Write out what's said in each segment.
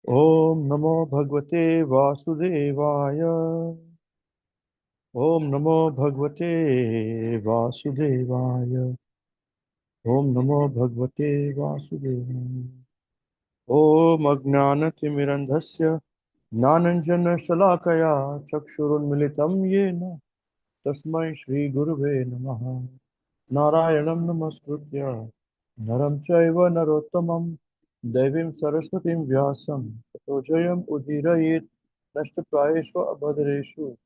Om Namo Bhagavate Vasudevaya. Om Namo Bhagavate Vasudevaya. Om Namo Bhagavate Vasudevaya. Om Agnanatimirandhasya Gnananjana Shalakaya Chakshurunmilitam Yena Tasmai Shri Guruve Namaha. Narayanam Namaskritya Naram Chaiva Narottamam Devim Saraswatim Vyasam Tato Jayam Udirayit Nashtaprayeshva Abhadareshu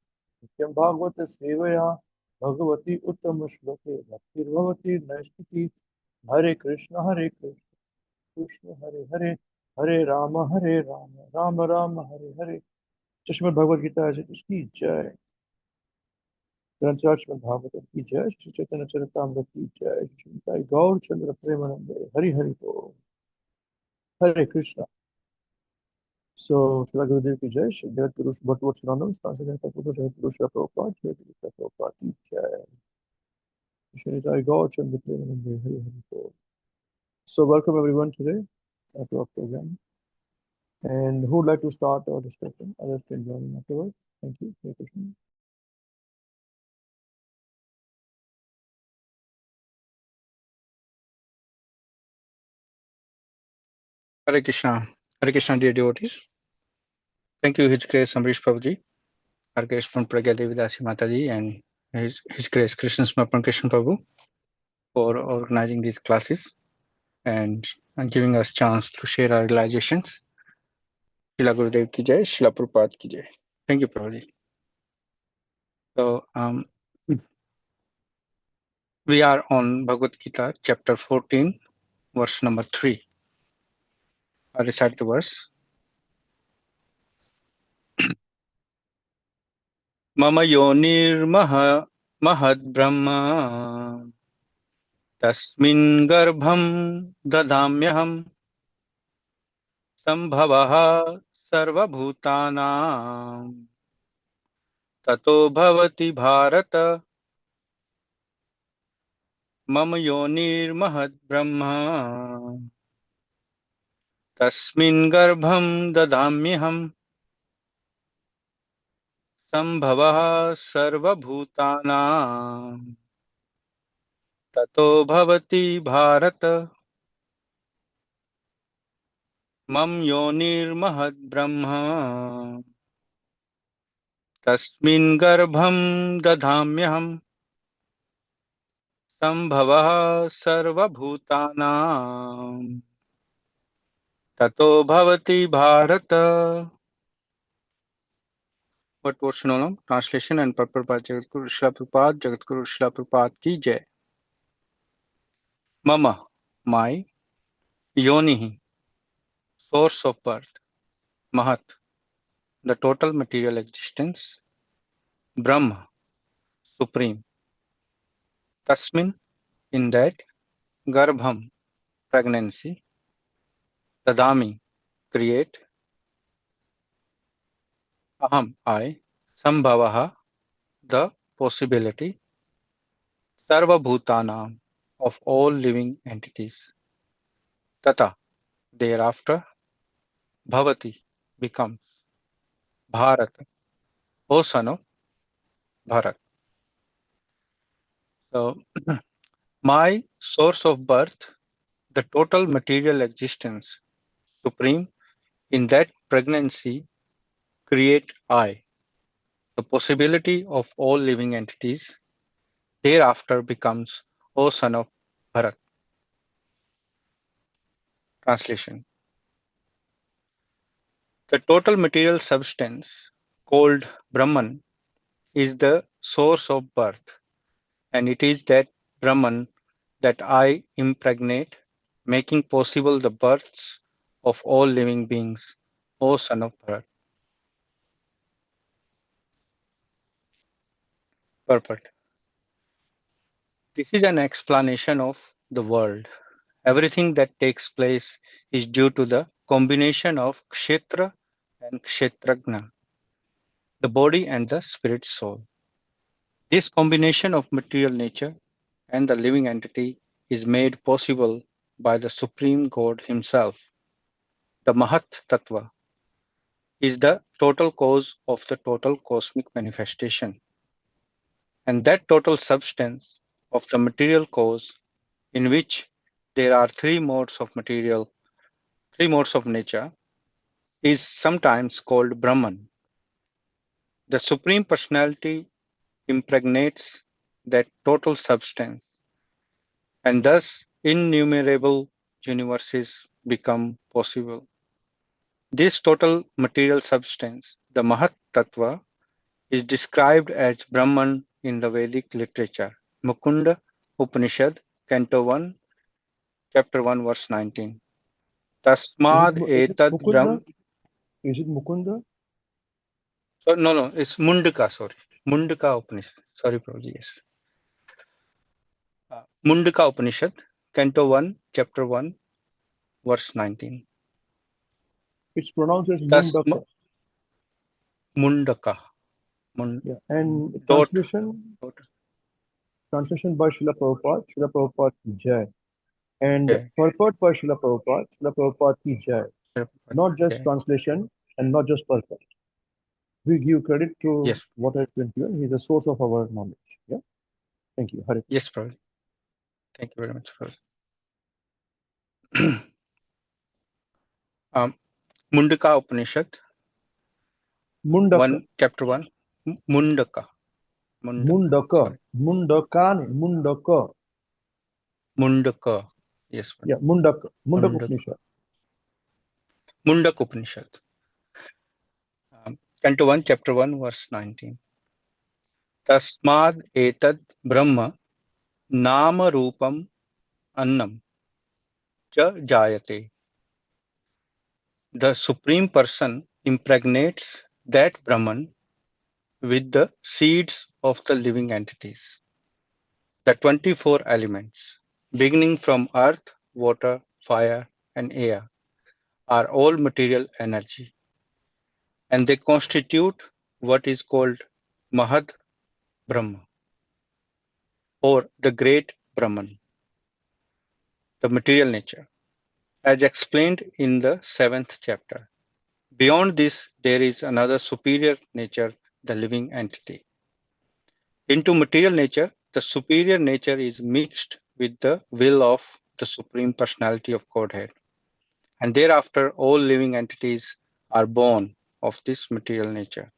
Nityam Bhagavata Sevaya Bhagavati Uttama Shloke Bhaktir Bhavati Naistiti Hare Krishna Krishna Hare Hare Hare Rama Rama Hare Hare Chashmad Bhagavad Gita is Ki Jai Granthraj Bhagavatam Ki Jai Shri Chaitanya Charitamrita Ki Jai Shri Nitai Gaur Chandra Premanande Hari Hari Bol Hare Krishna. So, Srila Gurudev Ki Jai Shri Jagat Guru Bhattavad Sranam Stansa Jata Guru Jagat Guru Srila Prabhupada Jai Guru Srila Prabhupada Ki Jai Shri Nitai Gaur Chandra Premanande Hari Hari Bol. So, welcome everyone today to our program. And who would like to start our discussion? Others can join in afterwards. Thank you. Hare Krishna. Hare Krishna, dear devotees. Thank you, His Grace Amrish Prabhuji, Hare Krishna Pragya Devidasi Mataji, and His Grace Krishna Smarpan Krishna Prabhu for organizing these classes and giving us chance to share our realizations. Srila Gurudev Ki Jai, Srila Prabhupada Ki Jai. Thank you, Prabhuji. So, we are on Bhagavad Gita, chapter 14, verse number 3. I recite the verse. Mama yonir mahad brahma tasmin garbham dadamyaham संभवः सर्वभूतानां ततो भवति भारत मम योनिर्महद् ब्रह्म तस्मिन् गर्भं ददाम्यहं संभवः सर्वभूतानां ततो भवति भारत मम योनिर्महद् ब्रह्म तस्मिन् गर्भं ददाम्यहं संभवः सर्वभूतानां ततो भवति Bharat. What was known? Translation and purport by Jagatguru Srila Prabhupada, Jagatguru Srila Prabhupada Ki Jai. Mama, my, Yonihi, source of birth, Mahat, the total material existence, Brahma, supreme, Tasmin, in that, Garbham, pregnancy, Tadami, create, Aham, I, Sambhavaha, the possibility, Sarva Bhutanam, of all living entities, Tata, thereafter, Bhavati, becomes, Bharat, O son of Bharat. So, my source of birth, the total material existence, supreme, in that pregnancy, create I, the possibility of all living entities, thereafter becomes, O son of Bharat. Translation. The total material substance, called Brahman, is the source of birth, and it is that Brahman that I impregnate, making possible the births of all living beings, O son of Bharat. Purport. This is an explanation of the world. Everything that takes place is due to the combination of Kshetra and Kshetragna, the body and the spirit soul. This combination of material nature and the living entity is made possible by the Supreme God Himself, the Mahat Tattva, is the total cause of the total cosmic manifestation. And that total substance of the material cause, in which there are three modes of nature, is sometimes called Brahman. The Supreme Personality impregnates that total substance, and thus innumerable universes become possible. This total material substance, the Mahat Tattva, is described as Brahman in the Vedic literature. Mukunda Upanishad, Canto 1, Chapter 1, Verse 19. Tasmad Is it etad Mukunda? Brahm. Is it Mukunda? No, it's Mundaka, sorry. Mundaka Upanishad. Sorry, Prabhuji, yes. Mundaka Upanishad, Canto 1, Chapter 1, Verse 19. It's pronounced as Tasma Mundaka. Mundaka. Yeah. And Dot. translation by Srila Prabhupada, Srila Prabhupada ki Jai. And Okay. purport by Srila Prabhupada ki Jai. Not just Okay. translation and not just purport. We give credit to Yes. what has been given. He's the source of our knowledge. Yeah. Thank you. Hare. Yes, Prabhuji. Thank you very much, Prabhuji. Mundaka Upanishad, Mundaka. Chapter 1. Mundaka. Mundaka. Sorry. Mundaka. Mundaka. Yes, Yeah, Mundaka. Mundaka Mundaka. Upanishad. Mundaka Upanishad. Canto 1, Chapter 1, Verse 19. Tasmad etad Brahma Nama Rupam Annam Cha Jayate. The Supreme Person impregnates that Brahman with the seeds of the living entities. The 24 elements, beginning from earth, water, fire, and air, are all material energy, and they constitute what is called Mahad Brahma, or the Great Brahman, the material nature, as explained in the 7th chapter. Beyond this, there is another superior nature, the living entity. Into material nature, the superior nature is mixed with the will of the Supreme Personality of Godhead. And thereafter, all living entities are born of this material nature.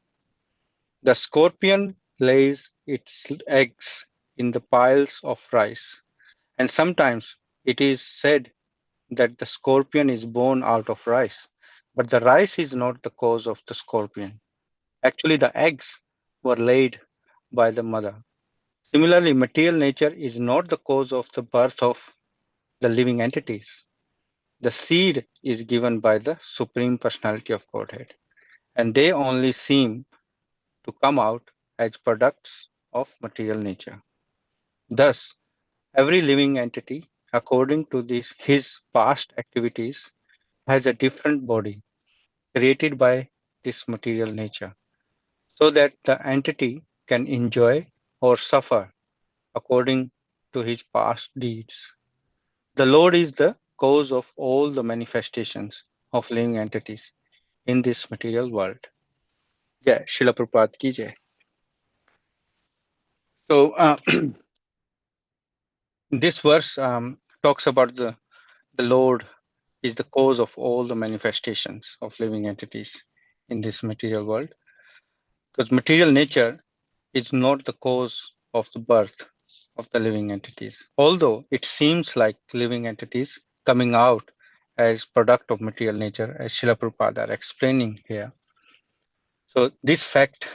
The scorpion lays its eggs in the piles of rice, and sometimes it is said that the scorpion is born out of rice, but the rice is not the cause of the scorpion. Actually, the eggs were laid by the mother. Similarly, material nature is not the cause of the birth of the living entities. The seed is given by the Supreme Personality of Godhead, and they only seem to come out as products of material nature. Thus, every living entity, according to his past activities, has a different body created by this material nature, so that the entity can enjoy or suffer according to his past deeds. The Lord is the cause of all the manifestations of living entities in this material world. Jai Srila Prabhupada ki jai. So this verse talks about the Lord is the cause of all the manifestations of living entities in this material world. Because material nature is not the cause of the birth of the living entities, although it seems like living entities coming out as product of material nature, as Srila Prabhupada are explaining here. So this fact,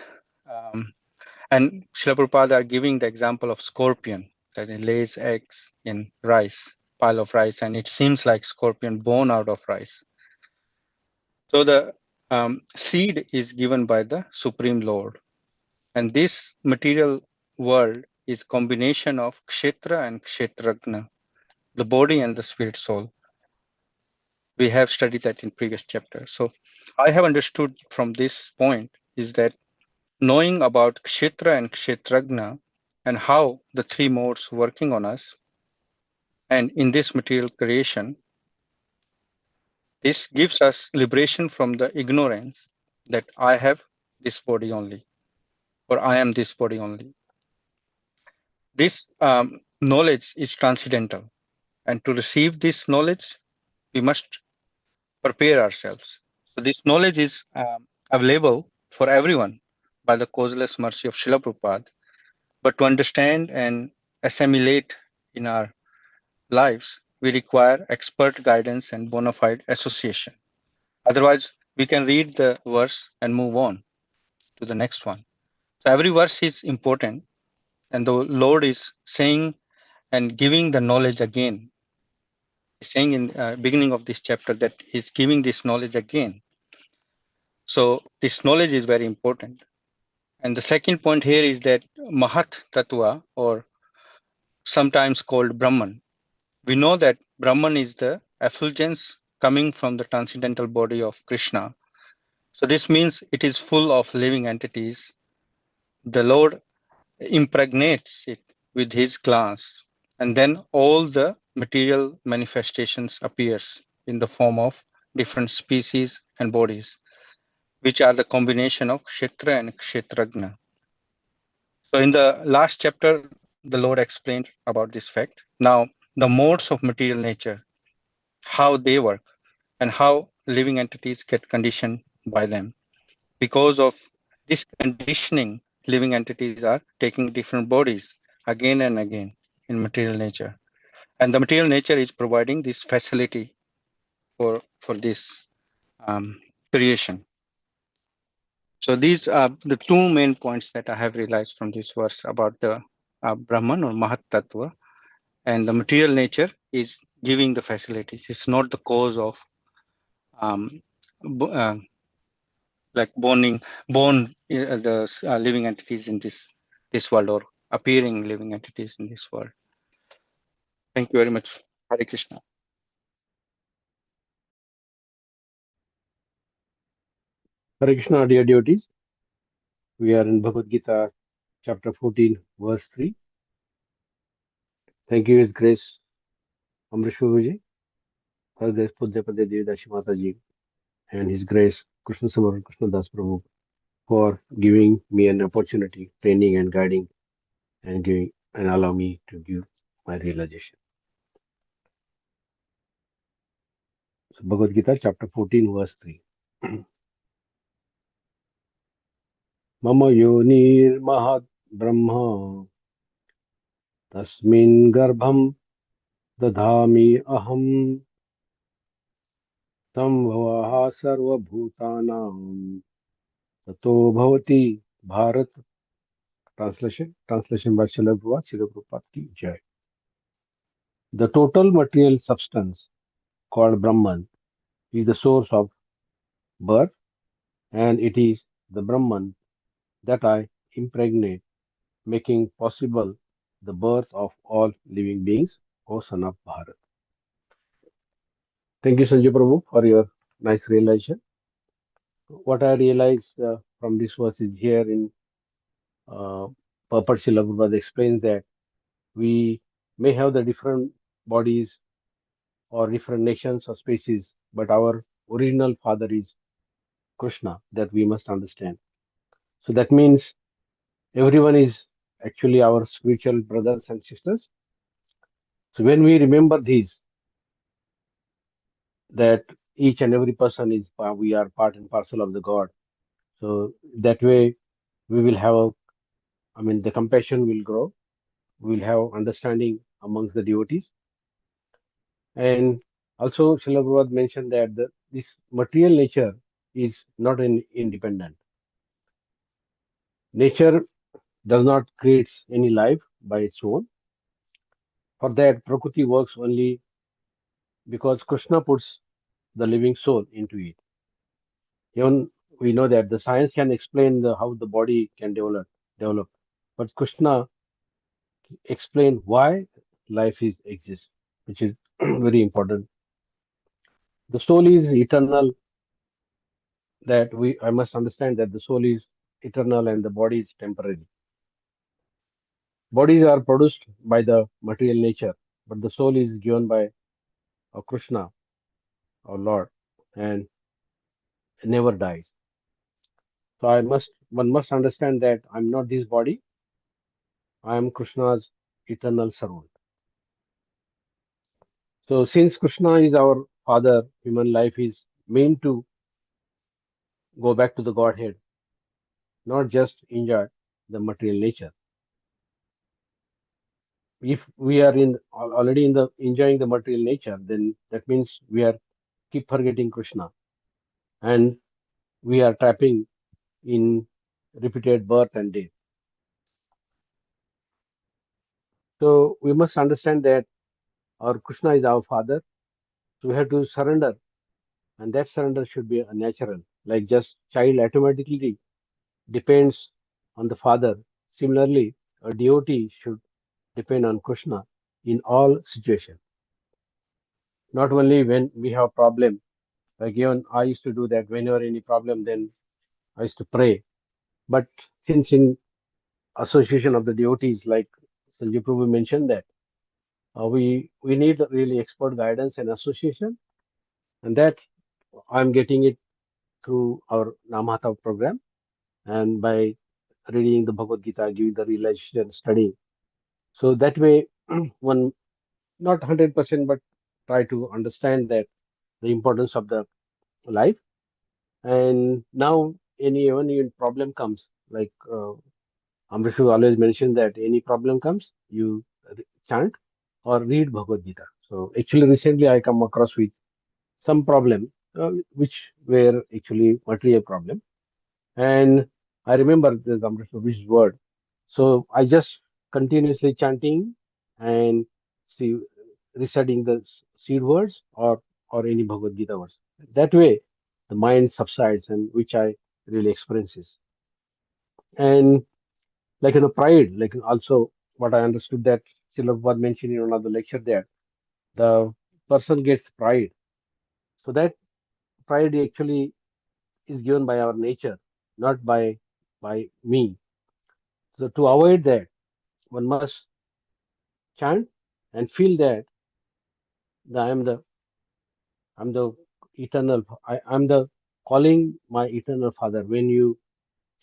and Srila Prabhupada are giving the example of scorpion, that it lays eggs in rice, pile of rice, and it seems like scorpion born out of rice. So the seed is given by the Supreme Lord. And this material world is combination of Kshetra and Kshetragna, the body and the spirit soul. We have studied that in previous chapter. So I have understood from this point is that knowing about Kshetra and Kshetragna and how the three modes working on us and in this material creation, this gives us liberation from the ignorance that I have this body only, or I am this body only. This knowledge is transcendental, and to receive this knowledge, we must prepare ourselves. So this knowledge is available for everyone by the causeless mercy of Srila Prabhupada. But to understand and assimilate in our lives, we require expert guidance and bona fide association. Otherwise, we can read the verse and move on to the next one. So every verse is important, and the Lord is saying and giving the knowledge again. He's saying in beginning of this chapter that he's giving this knowledge again. So this knowledge is very important. And the second point here is that Mahat Tattva, or sometimes called Brahman. We know that Brahman is the effulgence coming from the transcendental body of Krishna. So this means it is full of living entities. The Lord impregnates it with his glance, and then all the material manifestations appears in the form of different species and bodies, which are the combination of Kshetra and Kshetragna. So in the last chapter, the Lord explained about this fact. Now, the modes of material nature, how they work, and how living entities get conditioned by them. Because of this conditioning, living entities are taking different bodies again and again in material nature. And the material nature is providing this facility for this creation. So these are the two main points that I have realized from this verse about the Brahman or Mahat Tattva. And the material nature is giving the facilities. It's not the cause of um, like born the living entities in this world, or appearing living entities in this world. Thank you very much. Hare Krishna. Hare Krishna, dear devotees. We are in Bhagavad Gita, chapter 14, verse 3. Thank you, His Grace Amrish Prabhuji, Her Grace Pudyapada Devidashi Mataji, and His Grace Krishna Samar Krishna Das Prabhu for giving me an opportunity, training and guiding, and giving and allow me to give my realization. So Bhagavad Gita, chapter 14, verse 3. Mama yonir mahad brahma tasmin garbham dadhami aham Samvaha sarvabhutanam tato bhavati Bharat. Translation by Srila Prabhupada ki jai. The total material substance called Brahman is the source of birth, and it is the Brahman that I impregnate, making possible the birth of all living beings, O son of Bharat. Thank you, Sanjay Prabhu, for your nice realization. What I realize from this verse is here in Purport Srila Prabhupada explains that we may have the different bodies or different nations or species, but our original father is Krishna, that we must understand. So that means everyone is actually our spiritual brothers and sisters. So when we remember these, that each and every person is, we are part and parcel of the God. So that way we will have, the compassion will grow. We will have understanding amongst the devotees. And also, Srila Prabhupada mentioned that this material nature is not independent. Nature does not create any life by its own. For that, Prakriti works only because Krishna puts the living soul into it. Even we know that the science can explain how the body can develop, but Krishna explained why life exists, which is very important. The soul is eternal. That I must understand that the soul is eternal and the body is temporary. Bodies are produced by the material nature, but the soul is given by Krishna, our Lord, and never dies. So one must understand that I'm not this body. I am Krishna's eternal servant. So since Krishna is our father, human life is meant to go back to the Godhead, not just enjoy the material nature. If we are already in the enjoying the material nature, then that means we are keep forgetting Krishna, and we are trapping in repeated birth and death. So we must understand that our Krishna is our father. So we have to surrender, and that surrender should be a natural, like just child automatically depends on the father. Similarly, a devotee should depend on Krishna in all situations. Not only when we have problem, like even I used to do that whenever any problem, then I used to pray. But since in association of the devotees, like Sanjay Prabhu mentioned that we need really expert guidance and association, and that I'm getting it through our Namata program and by reading the Bhagavad Gita, giving the realization, studying. So that way, one not 100%, but try to understand that the importance of the life. And now, even problem comes, like Amrish always mentioned that any problem comes, you chant or read Bhagavad Gita. So actually, recently I come across with some problem, which were actually material problem, and I remember the Amrish word. So I just continuously chanting and see, reciting the seed words or any Bhagavad Gita words. That way, the mind subsides, and which I really experiences. And like pride, like also what I understood that Srila Prabhupada mentioned in another lecture there, the person gets pride. So that pride actually is given by our nature, not by me. So to avoid that, one must chant and feel that I'm the eternal. I'm the calling my eternal Father. When you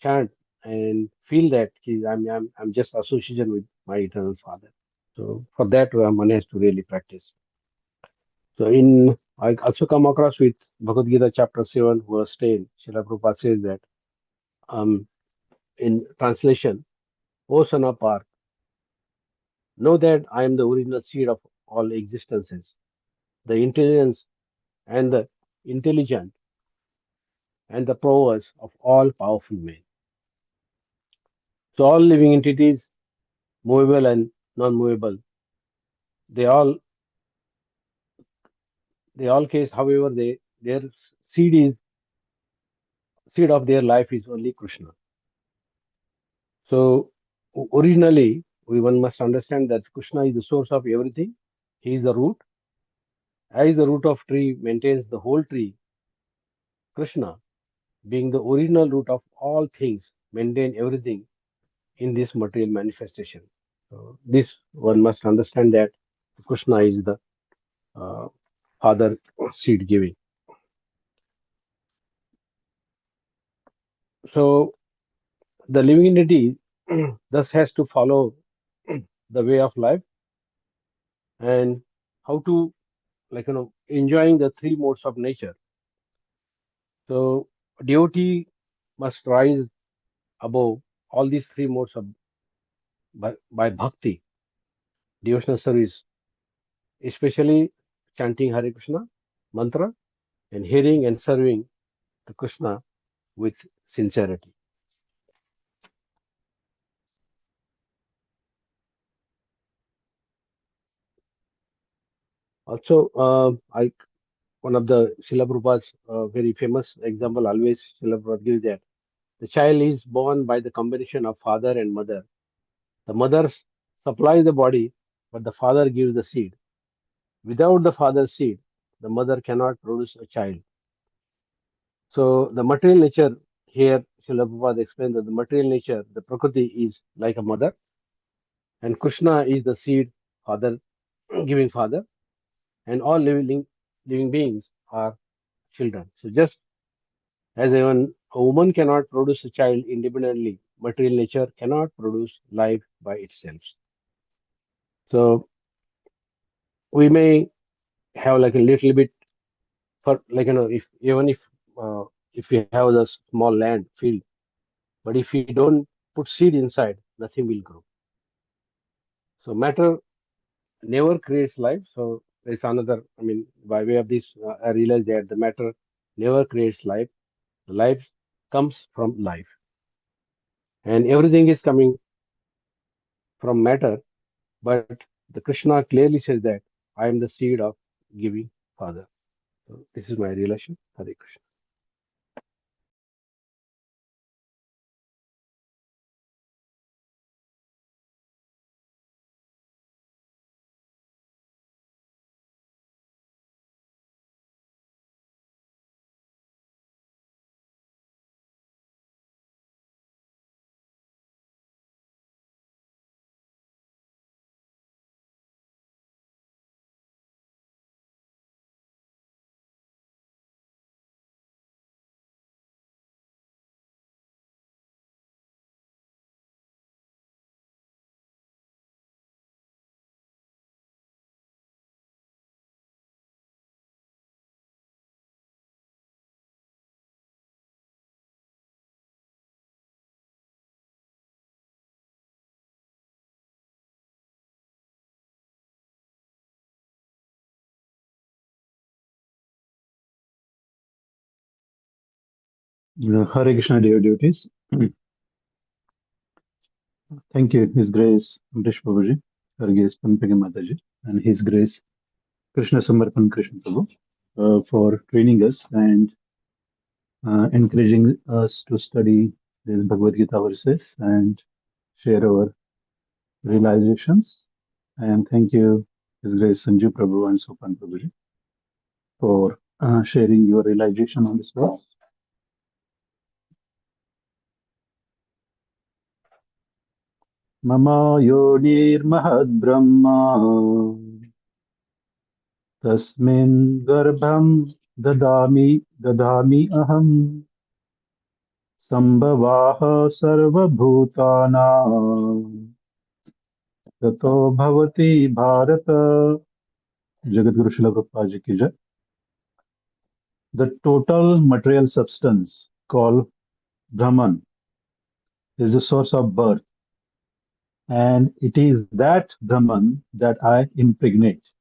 chant and feel that I'm just association with my eternal Father. So for that, one has to really practice. So I also come across with Bhagavad Gita chapter 7 verse 10. Srila Prabhupada says that in translation, O son of Parth, know that I am the original seed of all existences, the intelligence and the intelligent and the prowess of all powerful men. So all living entities, movable and non-movable, they all case, however, their seed of their life is only Krishna. So originally, one must understand that Krishna is the source of everything. He is the root. As the root of tree maintains the whole tree, Krishna, being the original root of all things, maintain everything in this material manifestation. So this one must understand that Krishna is the uh, father seed giving. So the living entity thus has to follow the way of life and how to enjoying the three modes of nature. So devotee must rise above all these three modes of by bhakti, devotional service, especially chanting Hare Krishna mantra and hearing and serving to Krishna with sincerity. Also, I one of the Srila Prabhupada's very famous example always Srila Prabhupada gives that the child is born by the combination of father and mother. The mother supplies the body, but the father gives the seed. Without the father's seed, the mother cannot produce a child. So the material nature here, Srila Prabhupada explains that the material nature, the Prakriti is like a mother, and Krishna is the seed, father, giving father, and all living beings are children. So just as even A woman cannot produce a child independently. Material nature cannot produce life by itself. So we may have like a little bit for like if even if we have the small land field, but if we don't put seed inside, nothing will grow. So matter never creates life. So there's another. I mean, by way of this, I realized that the matter never creates life. Life comes from life, and everything is coming from matter. But the Krishna clearly says that I am the seed of giving Father. So this is my relation. Hare Krishna. Hare Krishna, dear devotees. Thank you, His Grace Amrish Babaji, Her Grace Pampega Mataji, and His Grace Krishna Samarpan Krishna Prabhu for training us and encouraging us to study these Bhagavad Gita verses and share our realizations. And thank you, His Grace Sanju Prabhu and Sopan Prabhuji, for sharing your realization on this verse. Mama Yonir Brahma Tasmin Garbham Dadami Aham Sambhavaha Sarvabhutanam Tato Bhavati Bharata. Jagadguru Srila Prabhupada Ji ki jai. The total material substance called Brahman is the source of birth, and it is that Brahman that I impregnate,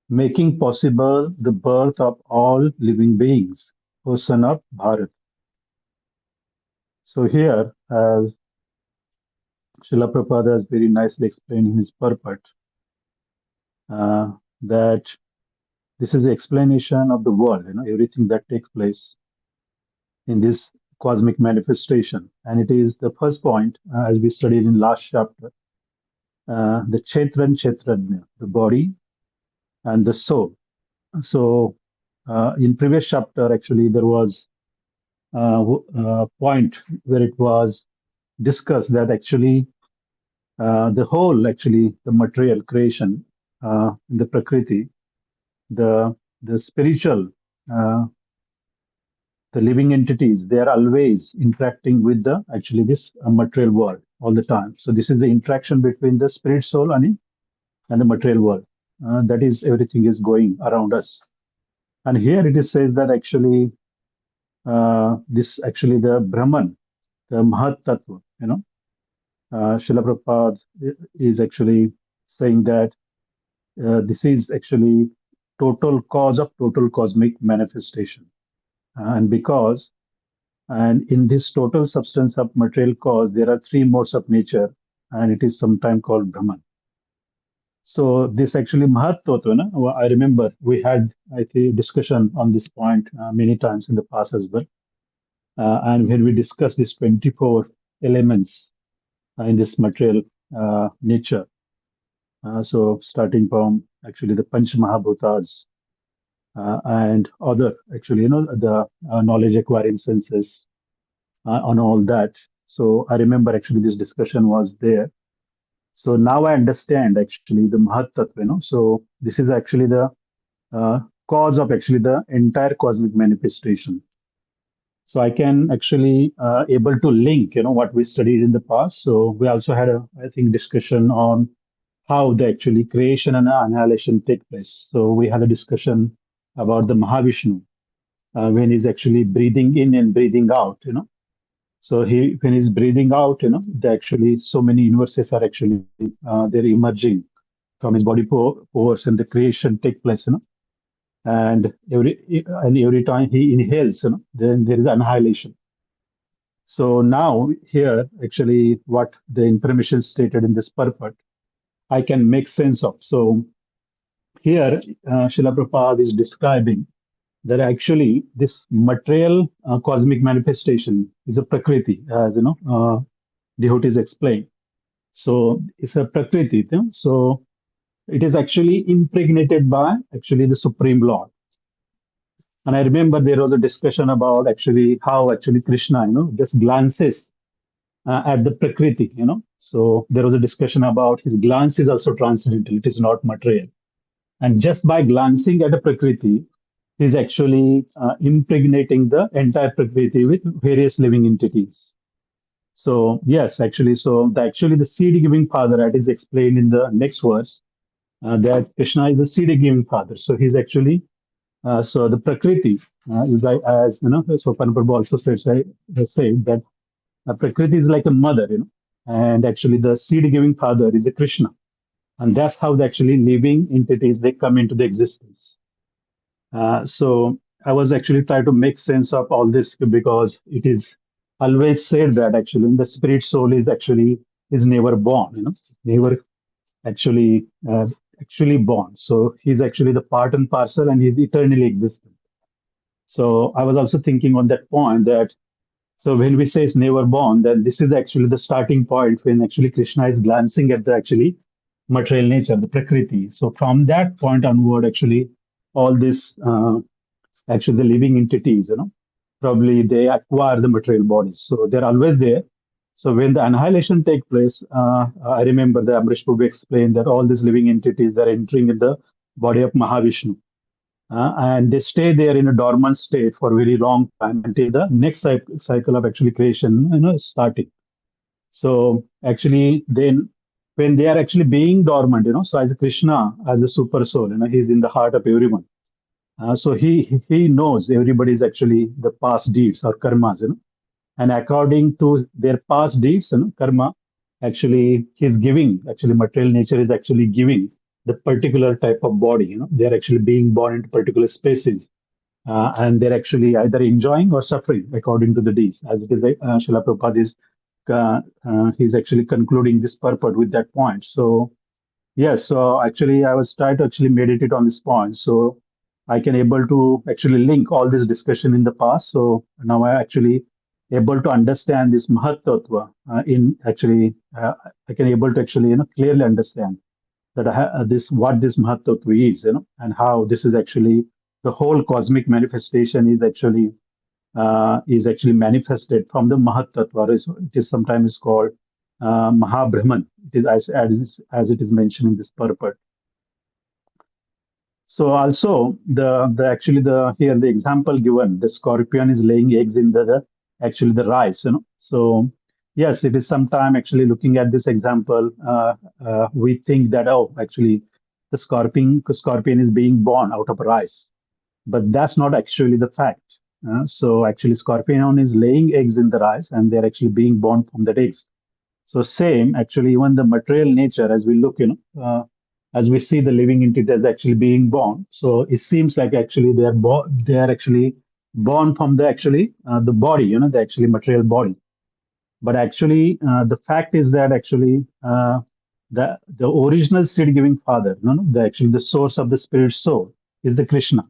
making possible the birth of all living beings, O son of Bharat. So here, as Srila Prabhupada has very nicely explained in his purport, that this is the explanation of the world, everything that takes place in this cosmic manifestation. And it is the first point, as we studied in last chapter, the Kshetran Kshetrajna, the body and the soul. So in previous chapter, actually, there was a point where it was discussed that actually the whole, actually, the material creation, the Prakriti, the spiritual, uh, the living entities, they are always interacting with the actually this material world all the time. So this is the interaction between the spirit soul and the material world. That is everything is going around us. And here it is says that actually this actually the Brahman, the Mahat Tattva, Srila Prabhupada is actually saying that this is actually total cause of total cosmic manifestation. And because, and in this total substance of material cause, there are three modes of nature, and it is sometimes called Brahman. So this actually Mahatotva, I remember we had, I think, discussion on this point many times in the past as well. And when we discussed these 24 elements in this material nature, so starting from actually the Panch Mahabhutas and other, actually, the knowledge acquiring senses on all that. So I remember actually this discussion was there. So now I understand actually the Mahat Tattva, So this is actually the cause of actually the entire cosmic manifestation. So I can actually able to link, what we studied in the past. So we also had a, I think, discussion on how the actually creation and annihilation take place. So we had a discussion about the Mahavishnu when he's actually breathing in and breathing out. So when he's breathing out, actually so many universes are actually they're emerging from his body pores, and the creation take place. And every time he inhales, then there is annihilation. So now here, actually, what the information stated in this purport, I can make sense of. So here, Srila Prabhupada is describing that actually this material cosmic manifestation is a prakriti, as devotees explain. So it's a prakriti. So it is actually impregnated by actually the Supreme Lord. And I remember there was a discussion about actually how actually Krishna, just glances at the Prakriti, So there was a discussion about his glance is also transcendental, it is not material. And just by glancing at the Prakriti, he's actually impregnating the entire Prakriti with various living entities. So yes, actually, actually the seed giving father, that is explained in the next verse, that Krishna is the seed giving father. So he's actually so the Prakriti is like, as so Prabhupada also said that Prakriti is like a mother, and actually the seed giving father is the Krishna, and that's how the actually living entities they come into the existence. So I was actually trying to make sense of all this because it is always said that actually the spirit soul is never born, never actually actually born. So he's actually the part and parcel, and he's eternally existent. So I was also thinking on that point that so when we say it's never born, then this is actually the starting point when actually Krishna is glancing at the actually material nature, the Prakriti. So from that point onward, actually all this actually the living entities, probably they acquire the material bodies. So they're always there. So when the annihilation take place, I remember the Amrish Prabhu explained that all these living entities they're entering in the body of Mahavishnu. And they stay there in a dormant state for a very long time until the next cycle of actually creation, is starting. So actually, then when they are actually being dormant, so as Krishna, as a super soul, he's in the heart of everyone. So he knows everybody is actually the past deeds or karmas, and according to their past deeds, karma, actually he's giving. Actually, material nature is actually giving the particular type of body. They are actually being born into particular species, and they're actually either enjoying or suffering according to the deeds. As it is, Srila Prabhupada is he's actually concluding this purport with that point. So yes, so actually I was trying to actually meditate on this point. So I can able to actually link all this discussion in the past. So now I actually able to understand this Mahat Tattva in actually I can able to actually clearly understand that this what this Mahat Tattva is, and how this is actually the whole cosmic manifestation is actually manifested from the Mahat Tattva. It is sometimes called Mahabrahman. It is as it is mentioned in this purport. So also the actually the here the example given, the scorpion is laying eggs in the actually the rice, So yes, it is sometime actually looking at this example, we think that actually the scorpion is being born out of rice, but that's not actually the fact. So actually scorpion is laying eggs in the rice, and they're actually being born from that eggs. So same, actually, even the material nature, as we look, as we see the living entities actually being born. So it seems like actually they are actually born from the actually the body, the actually material body. But actually, the fact is that actually the original seed giving father, the actually the source of the spirit soul is the Krishna.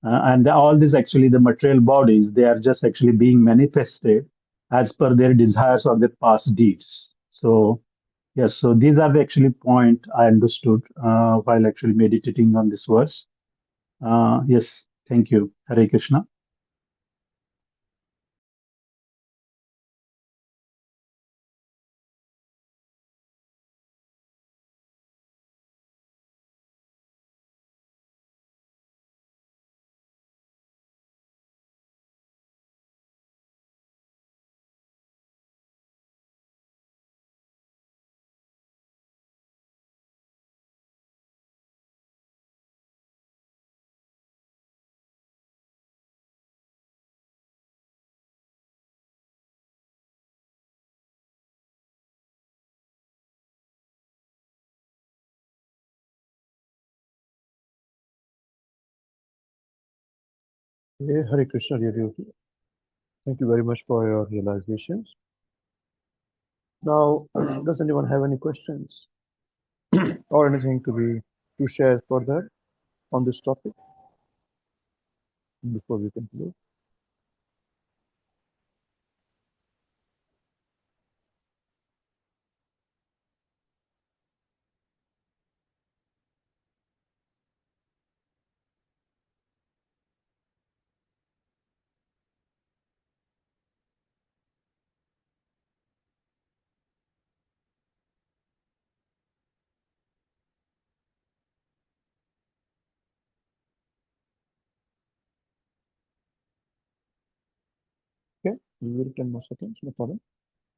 And all these actually the material bodies, they are just actually being manifested as per their desires or their past deeds. So yes, so these are the actually point I understood while actually meditating on this verse. Yes, thank you. Hare Krishna. Hare Krishna, dear devotee. Thank you very much for your realizations. Now, does anyone have any questions or anything to share further on this topic before we conclude? Okay, we will 10 more seconds, no problem.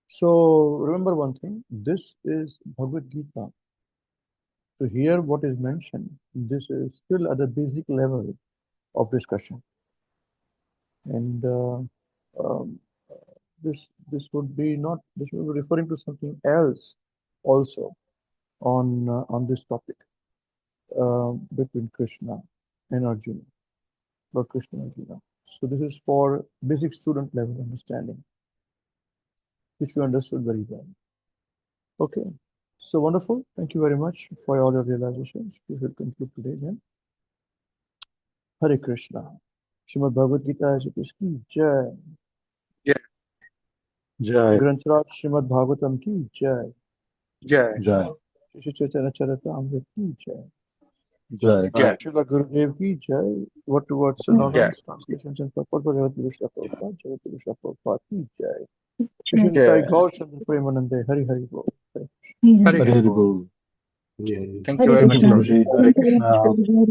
So remember one thing, this is Bhagavad Gita. So here what is mentioned, this is still at the basic level of discussion. And um, this would be not, this would be referring to something else also on this topic between Krishna and Arjuna, Lord Krishna and Arjuna. So this is for basic student level understanding, which we understood very well. Okay, so wonderful. Thank you very much for all your realizations. We will conclude today then. Hare Krishna. Srimad Bhagavad Gita Ji ki Jai. Jai. Granth Raj Srimad Bhagavatam ki Jai. Jai. Jai. Shri Chaitanya Charitamrita ki Jai. Jai. Jai. Srila Gurudev ki Jai. Word to word synonyms, translations and purport for Jagati Vishwa Prabhupada. Jagati Vishwa Prabhupada ki Jai. Krishna Jai. Gaur Chandra Premanande. Hari Hari Bol. Hare Hare Bol. Bol. Thank you very Thank much, you, Prabhuji. Guruji. Hare Krishna.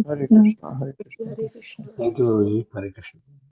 Hare Krishna. Hare Krishna. Hare Krishna. Thank you, Hare Krishna.